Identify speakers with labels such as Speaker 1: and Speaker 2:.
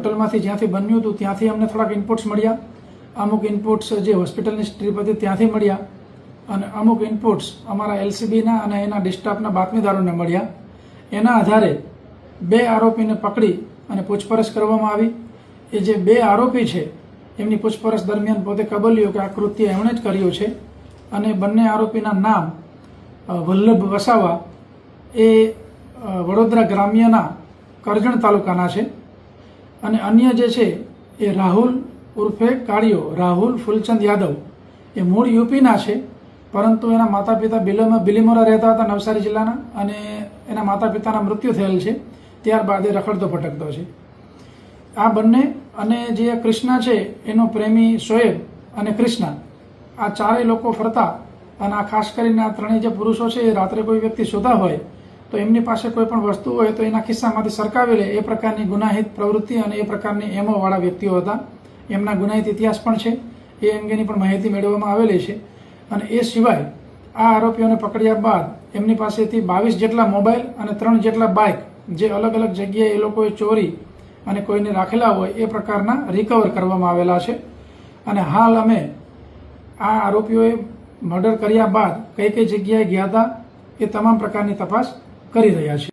Speaker 1: હોટલમાંથી જ્યાંથી બન્યું હતું ત્યાંથી અમને થોડાક ઇનપુટ્સ મળ્યા, અમુક ઇનપુટ્સ જે હોસ્પિટલની સ્ટ્રીપ હતી ત્યાંથી મળ્યા અને અમુક ઇનપુટ્સ અમારા એલસીબીના અને એના ડિસ્ટાફના બાતમીદારોને મળ્યા. એના આધારે 2 આરોપીને પકડી અને પૂછપરછ કરવામાં આવી. એ જે 2 આરોપી છે એમની પૂછપરછ દરમિયાન પોતે કબૂલ્યું કે આ કૃત્ય એમણે જ કર્યું છે અને બંને આરોપીના નામ વલ્લભ વસાવા એ વડોદરા ગ્રામ્યના કરજણ તાલુકાના છે અને અન્ય જે છે એ રાહુલ ઉર્ફે કાળિયો રાહુલ ફૂલચંદ યાદવ એ મૂળ યુપીના છે, પરંતુ એના માતા પિતા બિલીમોરા રહેતા હતા નવસારી જિલ્લાના અને એના માતા પિતાના મૃત્યુ થયેલ છે. ત્યારબાદ એ રખડતો ભટકતો છે. આ બંને અને જે કૃષ્ણા છે એનો પ્રેમી શોએબ અને કૃષ્ણા, આ 4 લોકો ફરતા અને આ ખાસ કરીને આ 3 જે પુરુષો છે એ રાત્રે કોઈ વ્યક્તિ સૂતા હોય તો એમની પાસે કોઈ પણ વસ્તુ હોય તો એના ખિસ્સામાંથી સરકાવી લે એ પ્રકારની ગુનાહિત પ્રવૃત્તિ અને એ પ્રકારની એમોવાળા વ્યક્તિઓ હતા. એમના ગુનાહિત ઇતિહાસ પણ છે, એ અંગેની પણ માહિતી મેળવવામાં આવેલી છે. અને એ સિવાય આ આરોપીઓને પકડ્યા બાદ એમની પાસેથી 22 જેટલા મોબાઈલ અને 3 જેટલા બાઇક જે અલગ અલગ જગ્યાએ એ લોકોએ ચોરી અને કોઈને રાખેલા હોય એ પ્રકારના રિકવર કરવામાં આવેલા છે. અને હાલ અમે આ આરોપીઓએ મર્ડર કર્યા બાદ કઈ કઈ જગ્યાએ ગયા હતા એ તમામ પ્રકારની તપાસ કરી રહ્યા છીએ.